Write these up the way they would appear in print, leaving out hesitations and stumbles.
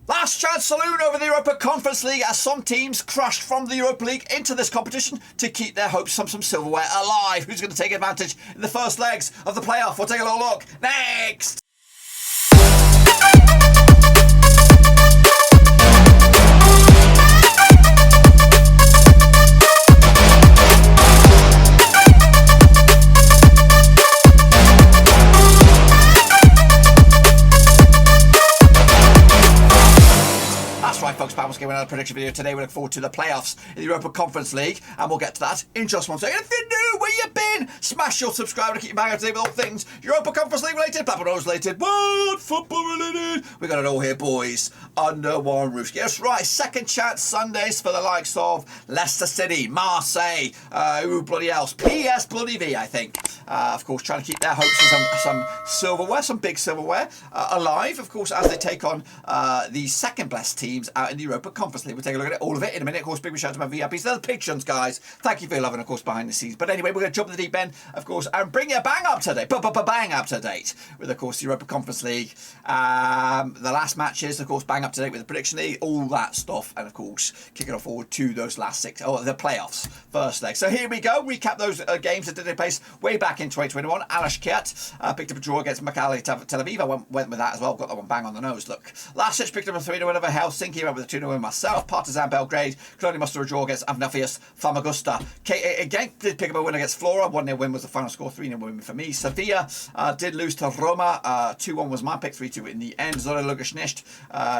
Last chance saloon over the Europa Conference League as some teams crushed from the Europa League into this competition to keep their hopes of some silverware alive. Who's going to take advantage in the first legs of the playoff? We'll take a little look next. Folks, PAOK giving another prediction video today. We look forward to the playoffs in the Europa Conference League, and we'll get to that in just one second. If you're new, where you been? Smash your subscribe to keep you bang up to date with all things Europa Conference League related, Blackburn Rovers related, world football related. We got it all here, boys, under one roof. Yes, right. Second chance Sundays for the likes of Leicester City, Marseille, who bloody else? PS bloody V, I think. Of course, trying to keep their hopes of some silverware, some big silverware, alive. Of course, as they take on the second best teams out in the Europa Conference League. We'll take a look at all of it in a minute. Of course, big shout out to my VIPs. They're the patrons, guys. Thank you for your love and, of course, behind the scenes. But anyway, we're going to jump in the deep end, of course, and bring you bang up to date. Bang up to date with, of course, the Europa Conference League. The last matches, of course, bang up to date with the prediction league, all that stuff. And, of course, kicking off forward to those last six, the playoffs, first leg. So here we go. Recap those games that did take place way back in 2021. Alashkert picked up a draw against Maccabi Tel Aviv. I went with that as well. Got that one bang on the nose. Look, Leicester picked up a 3-0 win over Helsinki. Went with a 2-0 win myself. Partizan Belgrade could only muster a draw against Avnafius Famagusta. Again, did pick up a win against Flora. 1-0 win was the final score. 3-0 win for me. Sevilla did lose to Roma. 2-1 was my pick. 3-2 in the end. Zora Lugashnisht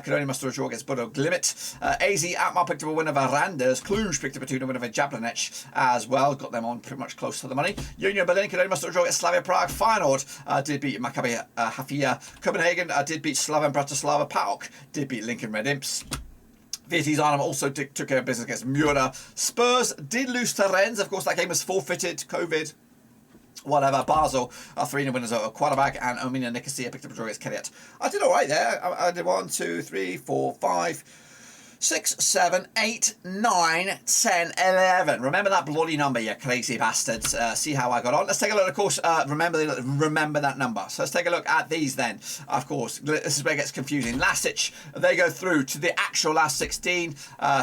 could only muster a draw against Bodø Glimt. AZ Atma picked up a win over Randers. Cluj picked up a 2-0 win over Jablonec as well. Got them on pretty much close to the money. Union Berlin could only muster a draw against Slavia Prague. Feyenoord did beat Maccabi Haifa. Copenhagen did beat Slaven Bratislava. PAOK did beat Lincoln Red Imps. Vitesse also took care of business against Mura. Spurs did lose to Rennes. Of course, that game was forfeited. COVID. Whatever. Basel 3-0 winners over Qarabağ, and Omina Nicosia picked up a draw against Kelyat. I did all right there. I did 1, 2, 3, 4, 5, 6, 7, 8, 9, 10, 11. Remember that bloody number, you crazy bastards. See how I got on. Let's take a look, of course. Remember that number. So let's take a look at these then. Of course, this is where it gets confusing. Lasic, they go through to the actual last 16.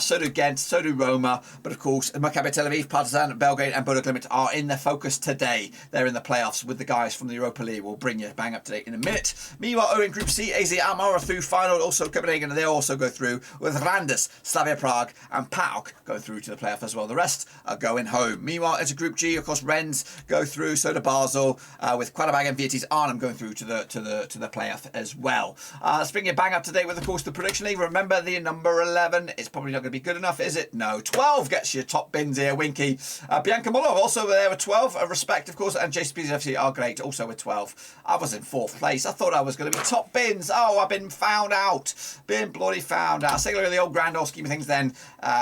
So do Ghent, so do Roma. But of course, Maccabi Tel Aviv, Partizan, Belgrade and Bodø Glimt are in the focus today. They're in the playoffs with the guys from the Europa League. We'll bring you bang up to date in a minute. Meanwhile, in Group C, AZ Alkmaar through final. Also Copenhagen, they also go through with Randers, Slavia Prague and PAOK go through to the playoff as well. The rest are going home. Meanwhile, into Group G, of course, Rennes go through. So do Basel, with Qarabağ and Vitesse Arnhem going through to the playoff as well. Let's bring you bang up to date with, of course, the prediction league. Remember the number 11. It's probably not going to be good enough, is it? No. 12 gets you top bins here. Winky. Bianca Muller also there with 12. Respect, of course, and JCP's are great also with 12. I was in 4th place. I thought I was going to be top bins. Oh, I've been found out. Been bloody found out. Take a look at the old grand scheme of things then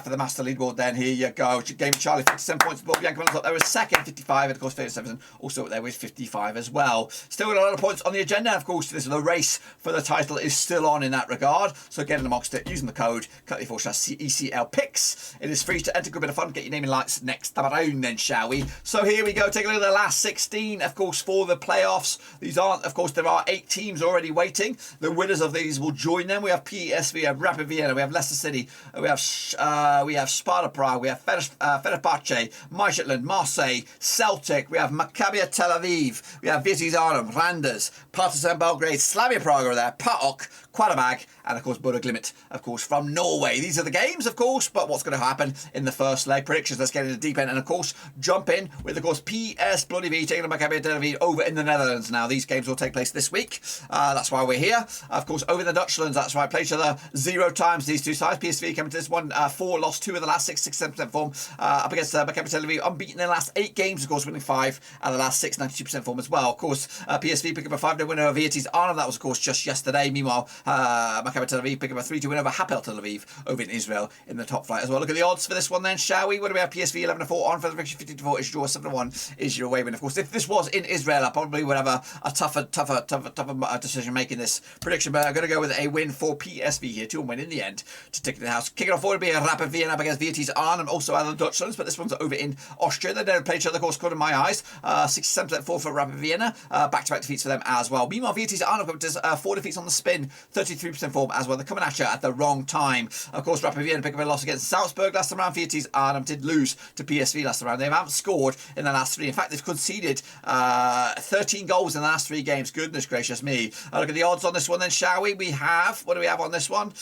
for the Master Leaderboard then. Here you go. Game Charlie, 57 points. Bianca Muller's up there with second, 55, and of course 37 also up there with 55 as well. Still got a lot of points on the agenda. Of course, this is the race for the title is still on in that regard. So get in amongst it using the code /ECL picks. It is free to enter. Good bit of fun. Get your name in lights next time around then, shall we? So here we go. Take a look at the last 16, of course, for the playoffs. These aren't, of course, there are 8 teams already waiting. The winners of these will join them. We have PSV, we have Rapid Vienna, we have Leicester City, we have Sparta Prague, we have Fenerbahçe, Midtjylland, Marseille, Celtic, we have Maccabi Tel Aviv, we have Vitesse Arnhem, Randers, Partizan Belgrade, Slavia Prague are there, PAOK, Qarabağ, and of course Bodø Glimt, of course, from Norway. These are the games, of course, but what's going to happen in the first leg? Predictions, let's get into the deep end, and of course, jump in with, of course, PS bloody V, taking the Maccabi Tel Aviv over in the Netherlands now. These games will take place this week. That's why we're here. Of course, over the Dutchlands, that's right, play each other 0 times, these two sides. PSV coming to this one, 4, lost 2 of the last 6, 7% form, up against Maccabi Tel Aviv, unbeaten in the last 8 games, of course, winning 5 out of the last 6, 92% form as well. Of course, PSV pick up a 5-0 winner over Vitesse Arnhem. That was, of course, just yesterday. Meanwhile, Maccabi Tel Aviv pick up a 3-2 win over Hapoel Tel Aviv over in Israel in the top flight as well. Look at the odds for this one then, shall we? What do we have? PSV 11-4 on for the prediction, 15-4 is your draw, 7-1 is your away win. Of course, if this was in Israel, I probably would have a tougher decision making this prediction, but I'm going to go with a win for PSV here, 2-1 win in the end. to take it to the house. Kicking off forward would be a Rapid Vienna up against Vitesse Arnhem, also out of the Dutchlands, but this one's over in Austria. They never played each other, of course, scored in my eyes. 67% forward for Rapid Vienna. Back-to-back defeats for them as well. Meanwhile, Vitesse Arnhem does 4 defeats on the spin, 33% form as well. They're coming at you at the wrong time. Of course, Rapid Vienna pick up a loss against Salzburg last time round. Vitesse Arnhem did lose to PSV last time round. They haven't scored in the last 3. In fact, they've conceded 13 goals in the last 3 games. Goodness gracious me. Look at the odds on this one then, shall we? What do we have on this one?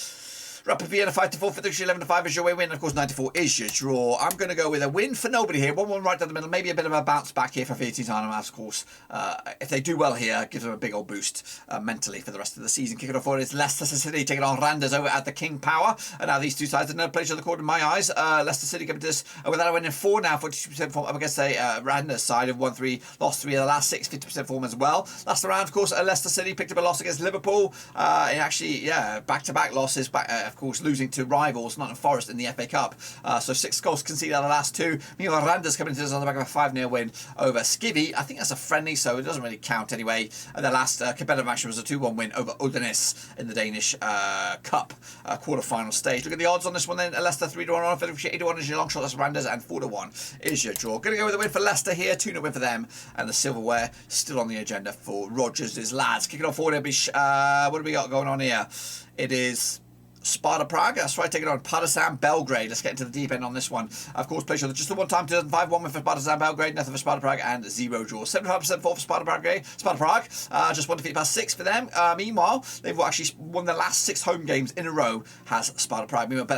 Rapid Vienna 5-4, Victory 11-5 is your way win. Of course, 94 is your draw. I'm going to go with a win for nobody here. 1-1 right down the middle. Maybe a bit of a bounce back here for Vitesse Arnhem, of course. If they do well here, gives them a big old boost mentally for the rest of the season. Kicking off forward is Leicester City taking on Randers over at the King Power. And now these two sides have never played each other in my eyes. Leicester City coming to this without a win in 4 now, 42% form up against a Randers side of 1-3, lost 3 of the last 6, 50% form as well. Last round, of course, Leicester City picked up a loss against Liverpool. And actually, back-to-back losses, of course, losing to rivals, Nottingham Forest in the FA Cup. So 6 goals conceded out of the last 2. Meanwhile, Randers coming into this on the back of a 5-0 win over Skivvy. I think that's a friendly, so it doesn't really count anyway. And their last competitive action was a 2-1 win over Odense in the Danish Cup quarter-final stage. Look at the odds on this one then. Leicester 3-1 on, 81 is your long shot, that's Randers, and 4-1 is your draw. Going to go with a win for Leicester here, 2-0 win for them, and the silverware still on the agenda for Rodgers' lads. Kicking off forward, it'll be, what do we got going on here? It is Sparta Prague, that's right, taking on Partizan Belgrade. Let's get into the deep end on this one. Of course, play just the one time, 2005, 1 win for Partizan Belgrade, nothing for Sparta Prague, and 0 draws. 75% fall for Sparta Prague. Just 1 defeat past 6 for them. Meanwhile, they've actually won the last 6 home games in a row, has Sparta Prague. Meanwhile,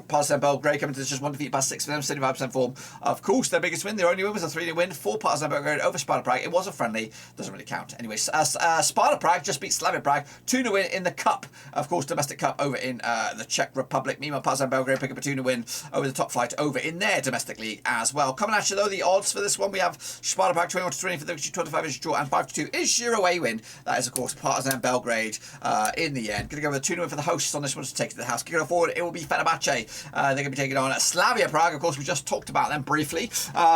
Partizan Belgrade coming to just 1 defeat past 6 for them, 75% form. Of course, their biggest win, their only win was a 3-0 win for Partizan Belgrade over Sparta Prague. It was a friendly, doesn't really count. Anyway, Sparta Prague just beat Slavia Prague, 2-0 win in the Cup. Of course, domestic Cup over in the Czech Republic. Meanwhile, Partizan Belgrade pick up a 2-0 win over the top flight over in their domestic league as well. Coming at you though, the odds for this one, we have Sparta Prague 21-20 for the victory, 25 is your draw, and 5-2 is your away win. That is, of course, Partizan Belgrade in the end. Going to go with a 2-0 win for the hosts on this one to take it to the house. Kicking it forward, it will be Fenerbahçe. They're going to be taking on Slavia Prague. Of course, we just talked about them briefly.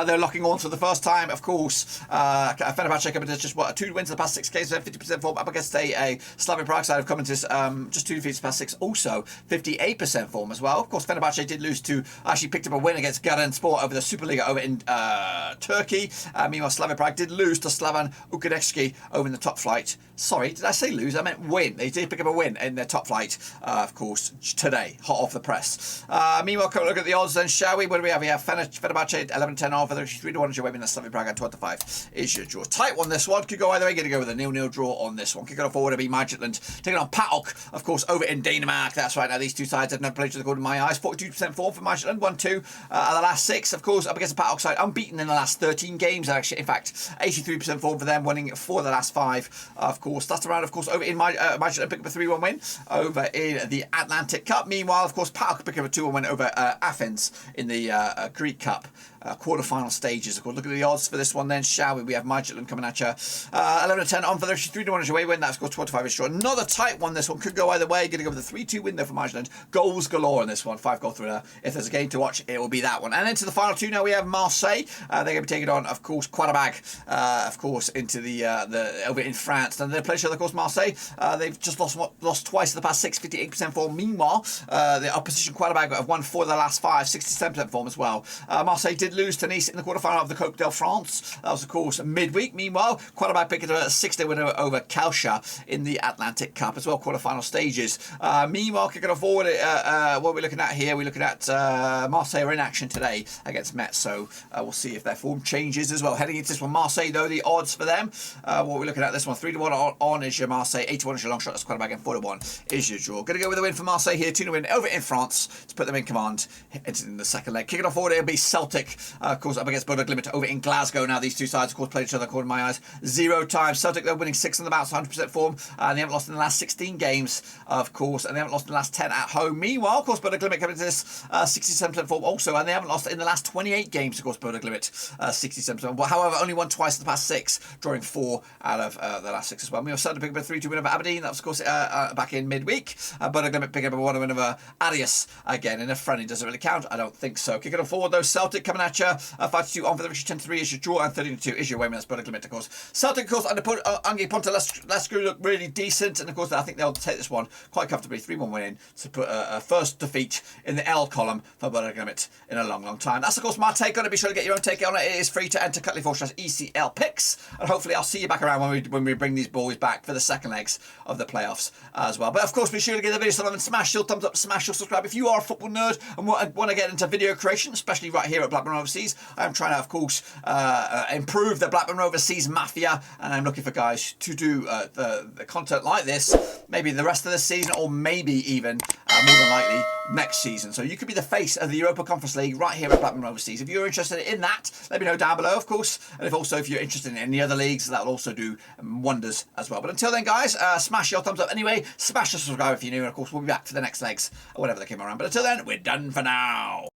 They're locking on for the first time, of course. Fenerbahçe coming to just 2 wins in the past 6 games, 50% form up against a Slavia Prague side of coming to just 2 defeats past 6, also 58% form as well. Of course, Fenerbahçe did lose to, actually picked up a win against Garanspor over the Superliga over in Turkey. Meanwhile, Slavia Prague did lose to Slavan Ukadevski over in the top flight. Sorry, did I say lose? I meant win. They did pick up a win in their top flight, of course, today, hot off the press. Meanwhile, come look at the odds then, shall we? What do we have? We have Fenerbahçe 11-10 on for the 3-1 is your way, and Slavia Prague at 12-5 is your draw. Tight one, this one. Could go either way. Going to go with a 0-0 draw on this one. Kicking off forward, it'll be Midtjylland taking on PAOK, of course, over in Denmark. That's right. Now, these two sides have never played each other in my eyes. 42% form for Midtjylland, 1-2 the last 6, of course, up against the PAOK side. Unbeaten in the last 13 games, actually. In fact, 83% form for them, winning 4 of the last 5, of course. That's around, of course, over in Midtjylland, pick up a 3-1 win over in the Atlantic Cup. Meanwhile, of course, PAOK pick up a 2-1 win over Athens in the Greek Cup. Quarter-final stages, of course. Look at the odds for this one then, shall we? We have Midtjylland coming at you. 11-10 on for the 3-1 is your away win. That's got 25 is short. Another tight one, this one. Could go either way. Going to go with a 3-2 win there for Midtjylland. Goals galore in this one. 5-goal thriller. If there's a game to watch, it will be that one. And then to the final 2 now, we have Marseille. They're going to be taking on, of course, Qarabağ, of course, into the over in France. And they're playing each other, of course, Marseille. They've just lost twice in the past 6, 58% form. Meanwhile, the opposition Qarabağ have won 4 of the last 5, 67% form as well. Marseille did lose to Nice in the quarterfinal of the Coupe de France. That was, of course, midweek. Meanwhile, Qarabağ picked up a 6-0 win over Kalsha in the Atlantic Cup as well, quarterfinal stages. Meanwhile, kicking off forward, what are we looking at here? We're looking at Marseille are in action today against Metz, so we'll see if their form changes as well. Heading into this one, Marseille, though, the odds for them, what we're looking at this one, 3-1 on is your Marseille, 8-1 is your long shot, that's Qarabağ, and 4-1 is your draw. Going to go with a win for Marseille here, 2-0 win over in France to put them in command in the second leg. Kicking off forward, it'll be Celtic, of course, up against Bodø Glimt over in Glasgow. Now, these two sides, of course, played each other, according to my eyes, 0 times. Celtic, they're winning 6 on the bounce, 100% form, and they haven't lost in the last 16 games, of course, and they haven't lost in the last 10 at home. Meanwhile, of course, Bodø Glimt coming to this 67% form also, and they haven't lost in the last 28 games, of course, Bodø Glimt, 67%. Well, however, only won twice in the past 6, drawing 4 out of the last 6 as well. We also had to pick up a 3-2 win over Aberdeen. That was, of course, back in midweek. Bodø Glimt picking up a 1 win over Arias again in a friendly. Does it really count? I don't think so. Kicking it forward, though, Celtic coming at you, 5-2 on for the victory, 10-3 is your draw, and 13-2 is your way. That's Bodø Glimt, of course. Celtic, of course, under Ange Pontelescu look really decent, and of course, I think they'll take this one quite comfortably. 3-1 win in to put a first defeat in the L column for Bodø Glimt in a long time. That's of course my take on it. Be sure to get your own take on it. It is free to enter /ECL picks, and hopefully I'll see you back around when we bring these boys back for the second legs of the playoffs as well. But of course, be sure to give the video some love and smash your thumbs up, smash your subscribe. If you are a football nerd and want to get into video creation, especially right here at Blackburn Overseas, I am trying to, of course, improve the Blackburn Overseas mafia, and I'm looking for guys to do the content like this, maybe the rest of the season, or maybe even more than likely next season. So you could be the face of the Europa Conference League right here at Blackburn Overseas. If you're interested in that, let me know down below, of course. And if you're interested in any other leagues, that will also do wonders as well. But until then, guys, smash your thumbs up anyway. Smash the subscribe if you're new. And of course, we'll be back for the next legs or whatever they came around. But until then, we're done for now.